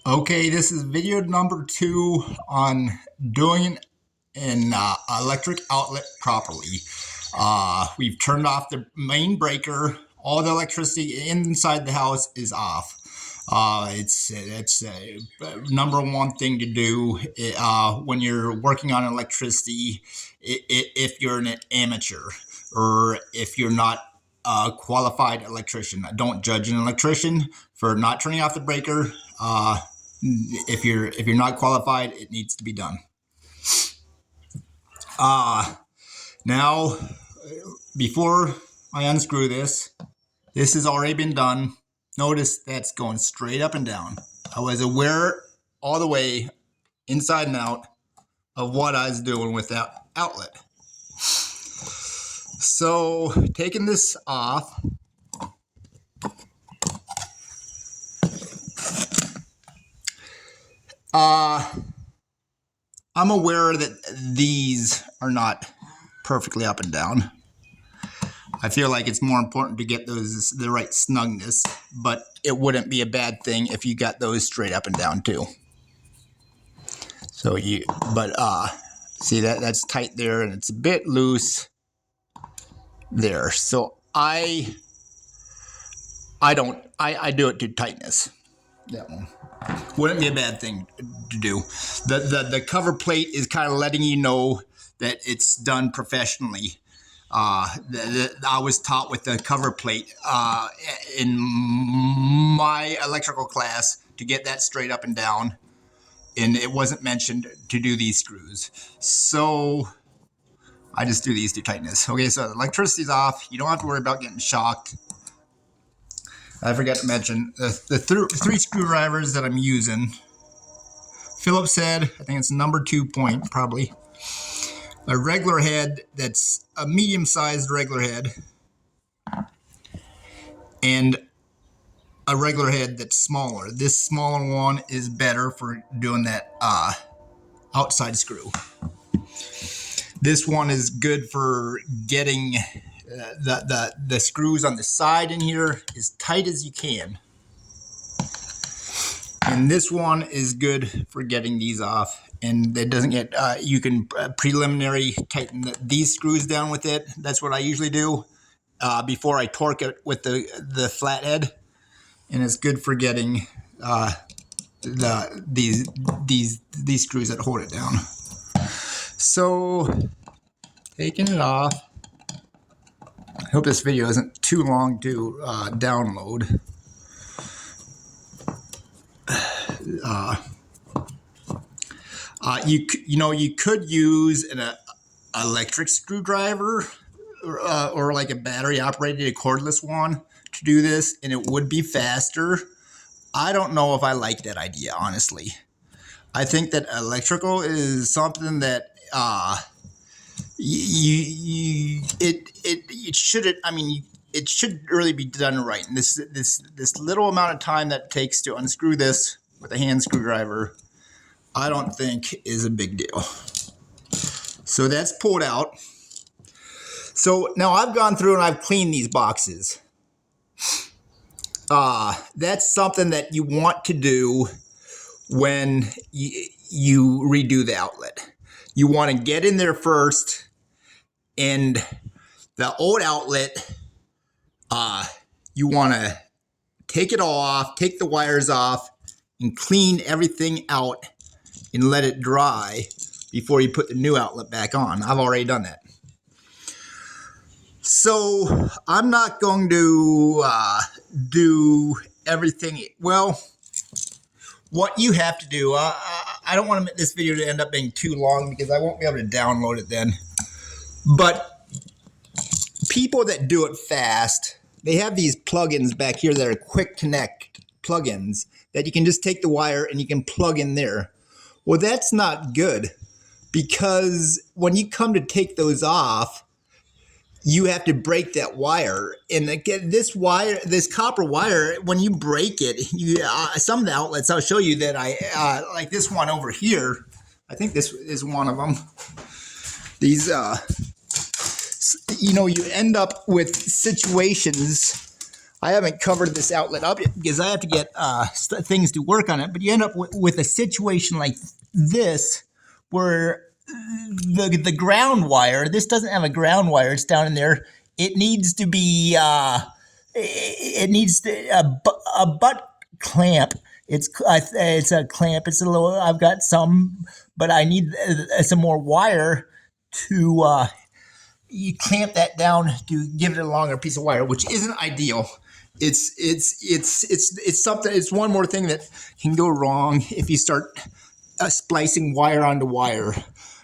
Okay, this is video number 2 on doing an electric outlet properly. We've turned off the main breaker. All the electricity inside the house is off. It's number one thing to do when you're working on electricity. If you're an amateur or if you're not a qualified electrician, don't judge an electrician for not turning off the breaker. If you're not qualified, it needs to be done. Now, before I unscrew this has already been done. Notice that's going straight up and down. I was aware all the way inside and out of what I was doing with that outlet. So taking this off, I'm aware that these are not perfectly up and down. I feel like it's more important to get those the right snugness, but it wouldn't be a bad thing if you got those straight up and down too. So see that's tight there, and it's a bit loose there. So I do it to tightness. That one wouldn't be a bad thing to do. The cover plate is kind of letting you know that it's done professionally. I was taught with the cover plate in my electrical class to get that straight up and down, and it wasn't mentioned to do these screws. So I just do these to tightness. Okay, so the electricity's off. You don't have to worry about getting shocked. I forgot to mention the three screwdrivers that I'm using. Phillips head, I think it's number 2 point probably. A regular head that's a medium-sized regular head, and a regular head that's smaller. This smaller one is better for doing that outside screw. This one is good for getting the screws on the side in here as tight as you can. And this one is good for getting these off. And it doesn't get, you can preliminary tighten these screws down with it. That's what I usually do before I torque it with the flathead. And it's good for getting these screws that hold it down. So taking it off. I hope this video isn't too long to download. You could use an electric screwdriver or like a battery operated cordless one to do this, and it would be faster. I don't know if I like that idea, honestly. I think that electrical is something that it shouldn't. I mean, it should really be done right. And this little amount of time that it takes to unscrew this with a hand screwdriver, I don't think is a big deal. So that's pulled out. So now I've gone through and I've cleaned these boxes. That's something that you want to do when you redo the outlet. You want to get in there first, and the old outlet, you want to take it all off, take the wires off, and clean everything out and let it dry before you put the new outlet back on. I've already done that. So I'm not going to do everything. Well, what you have to do, I don't want this video to end up being too long because I won't be able to download it then. But people that do it fast, they have these plugins back here that are quick connect plugins that you can just take the wire and you can plug in there. Well, that's not good, because when you come to take those off, you have to break that wire. And again, this copper wire, when you break it, some of the outlets, I'll show you that like this one over here. I think this is one of them. These, you end up with situations I haven't covered this outlet up yet because I have to get things to work on it. But you end up with a situation like this where the ground wire, this doesn't have a ground wire, it's down in there. It needs to be, it needs a butt clamp. It's a clamp. It's a little, I've got some, but I need some more wire to you clamp that down to give it a longer piece of wire, which isn't ideal. It's something. It's one more thing that can go wrong if you start splicing wire onto wire.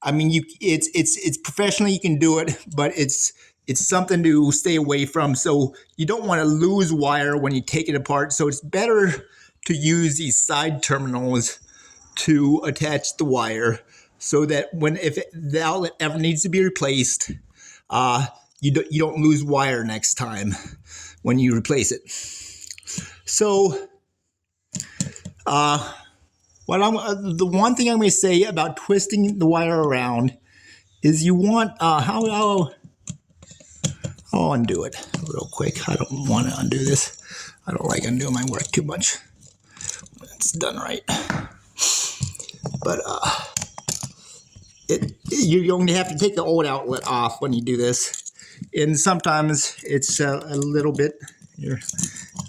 I mean, it's professionally you can do it, but it's something to stay away from. So you don't want to lose wire when you take it apart. So it's better to use these side terminals to attach the wire, so that if the outlet ever needs to be replaced, you don't lose wire next time when you replace it. So, the one thing I'm going to say about twisting the wire around is you want I'll undo it real quick. I don't want to undo this. I don't like undoing my work too much when it's done right. But you're going to have to take the old outlet off when you do this, and sometimes it's a little bit here.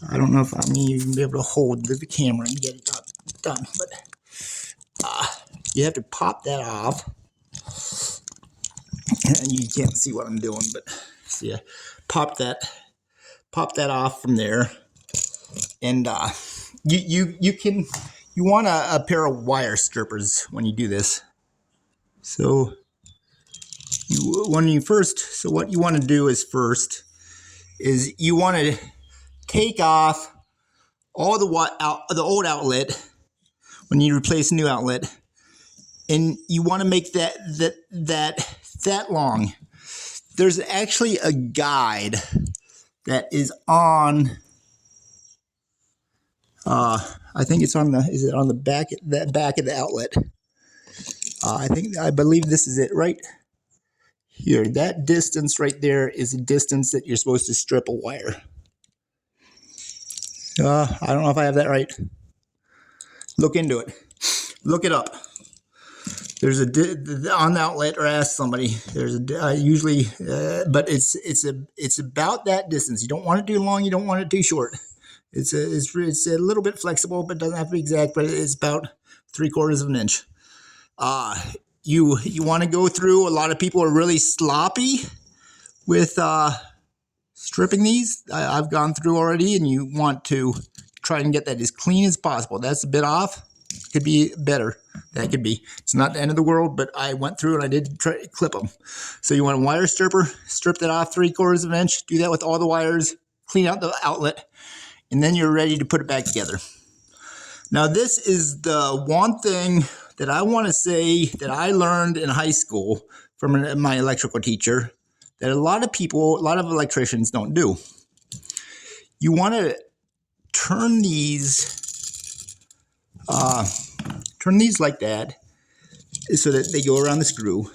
I don't know if I'm even be able to hold the camera and get it done, but you have to pop that off, and you can't see what I'm doing, but see, pop that off from there, and you want a pair of wire strippers when you do this. So what you want to do is first is you want to take off all the old outlet when you replace a new outlet, and you want to make that long. There's actually a guide that is on. I think it's on is it on the back of the outlet? I believe this is it right here. That distance right there is the distance that you're supposed to strip a wire. I don't know if I have that right. Look into it. Look it up. There's on the outlet, or ask somebody. There's usually, but it's about that distance. You don't want it too long. You don't want it too short. It's a little bit flexible, but doesn't have to be exact. But it's about 3/4 of an inch. You want to go through. A lot of people are really sloppy with stripping these. I've gone through already, and you want to try and get that as clean as possible. That's a bit off. Could be better. That could be. It's not the end of the world, but I went through and I did try to clip them. So you want a wire stripper, strip that off 3/4 of an inch. Do that with all the wires. Clean out the outlet, and then you're ready to put it back together. Now, this is the one thing that I want to say that I learned in high school from my electrical teacher that a lot of electricians don't do. You want to turn these like that so that they go around the screw.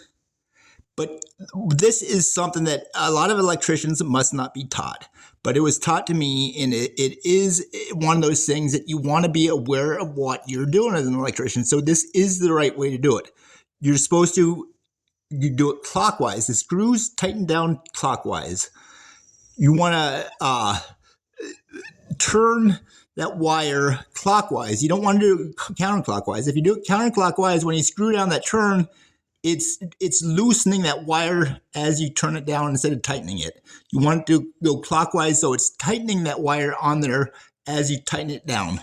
But this is something that a lot of electricians must not be taught. But it was taught to me, and it is one of those things that you want to be aware of what you're doing as an electrician. So this is the right way to do it. You're supposed to do it clockwise. The screws tighten down clockwise. You want to turn that wire clockwise. You don't want to do it counterclockwise. If you do it counterclockwise, when you screw down that turn, it's loosening that wire as you turn it down instead of tightening it. You want to go clockwise, so it's tightening that wire on there as you tighten it down.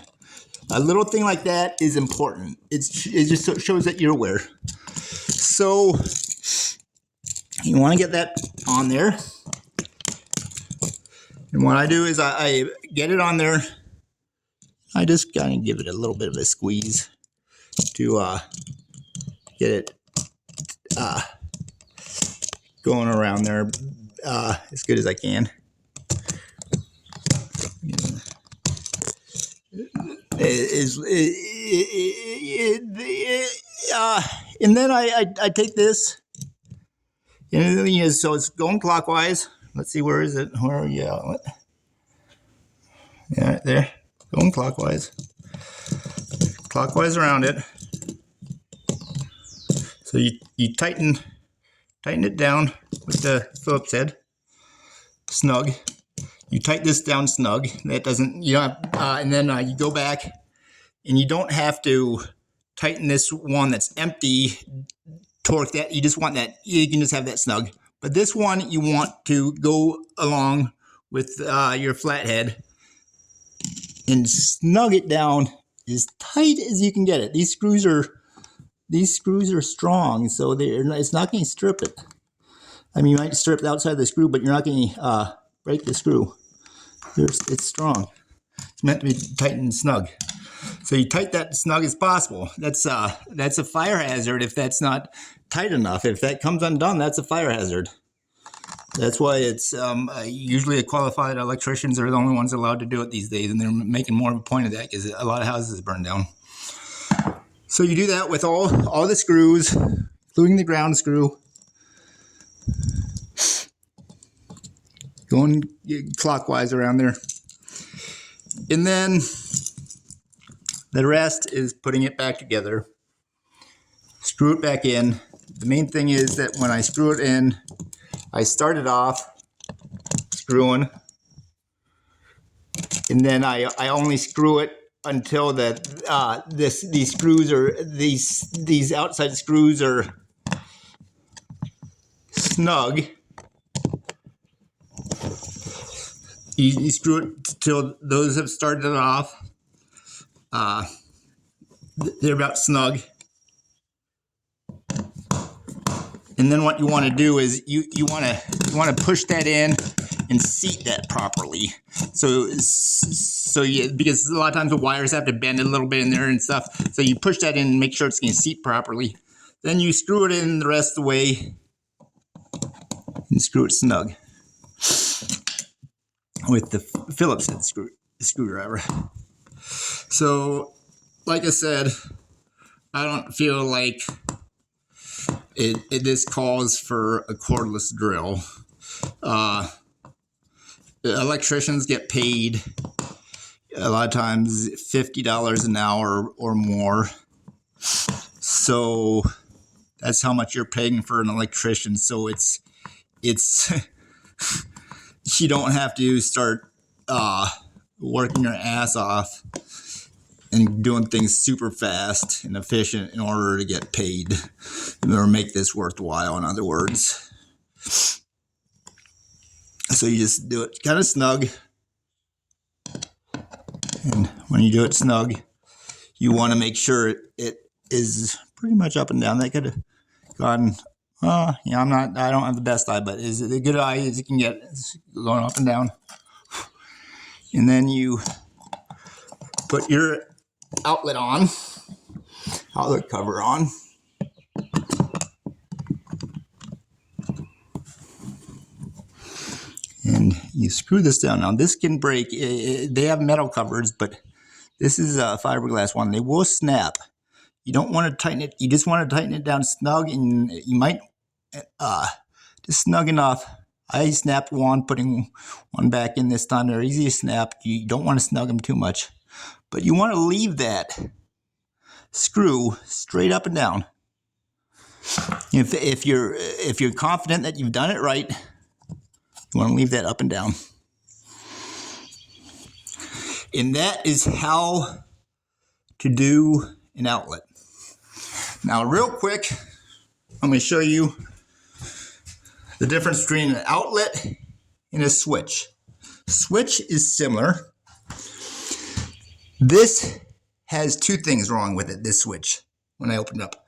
A little thing like that is important. It just shows that you're aware. So you want to get that on there. And what I do is I get it on there. I just kind of give it a little bit of a squeeze to get it going around there as good as I can. And then I take this, and so it's going clockwise. Let's see, where is it? Where are you? Yeah, right there. Going clockwise. Clockwise around it. So you tighten it down with the Phillips head. Snug. You tighten this down snug. That doesn't, you don't have, and then you go back, and you don't have to tighten this one that's empty, torque that. You just want that, you can just have that snug. But this one, you want to go along with your flathead and snug it down as tight as you can get it. These screws are strong, so it's not going to strip it. I mean, you might strip the outside of the screw, but you're not going to break the screw. It's strong. It's meant to be tight and snug. So you tighten that snug as possible. That's a fire hazard if that's not tight enough. If that comes undone, that's a fire hazard. That's why it's usually qualified electricians are the only ones allowed to do it these days, and they're making more of a point of that because a lot of houses burn down. So you do that with all the screws, including the ground screw. Going clockwise around there. And then the rest is putting it back together. Screw it back in. The main thing is that when I screw it in, I started off screwing, and then I only screw it until that these screws are these outside screws are snug. You screw it till those have started off. They're about snug. And then what you want to do is you want to push that in and seat that properly. So because a lot of times the wires have to bend a little bit in there and stuff. So you push that in and make sure it's going to seat properly. Then you screw it in the rest of the way and screw it snug with the Phillips head screwdriver. So, like I said, I don't feel like this calls for a cordless drill. Electricians get paid a lot of times $50 an hour or more. So that's how much you're paying for an electrician. So it's you don't have to start working your ass off and doing things super fast and efficient in order to get paid or make this worthwhile, in other words. So you just do it kind of snug. And when you do it snug, you want to make sure it is pretty much up and down. That could have gone, I don't have the best eye, but is it a good eye as you can get? It's going up and down. And then you put your outlet cover on. And you screw this down. Now this can break. They have metal covers, but this is a fiberglass one. They will snap. You don't want to tighten it. You just want to tighten it down snug, and you might just snug enough. I snapped one, putting one back in this time. They're easy to snap. You don't want to snug them too much, but you want to leave that screw straight up and down. If you're confident that you've done it right, you want to leave that up and down. And that is how to do an outlet. Now, real quick, I'm going to show you the difference between an outlet and a switch. Switch is similar. This has two things wrong with it, this switch, when I open it up.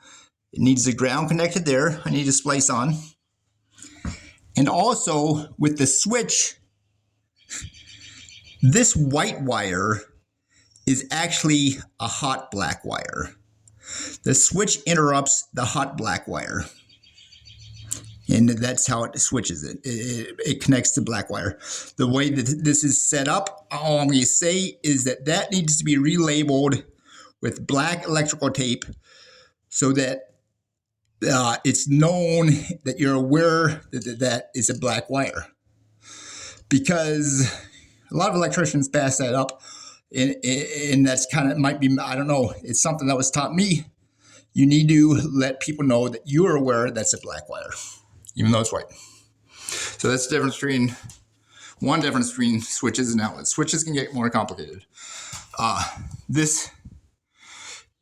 It needs the ground connected there. I need to splice on. And also, with the switch, this white wire is actually a hot black wire. The switch interrupts the hot black wire. And that's how it switches it. It connects to black wire. The way that this is set up, all I'm going to say is that needs to be relabeled with black electrical tape so that it's known that you're aware that is a black wire. Because A lot of electricians pass that up, and that's kind of might be, I don't know. It's something that was taught me. You need to let people know that you are aware that's a black wire, even though it's white. So that's the difference between switches and outlets. Switches can get more complicated. This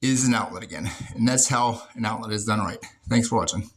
is an outlet again, and that's how an outlet is done right. Thanks for watching.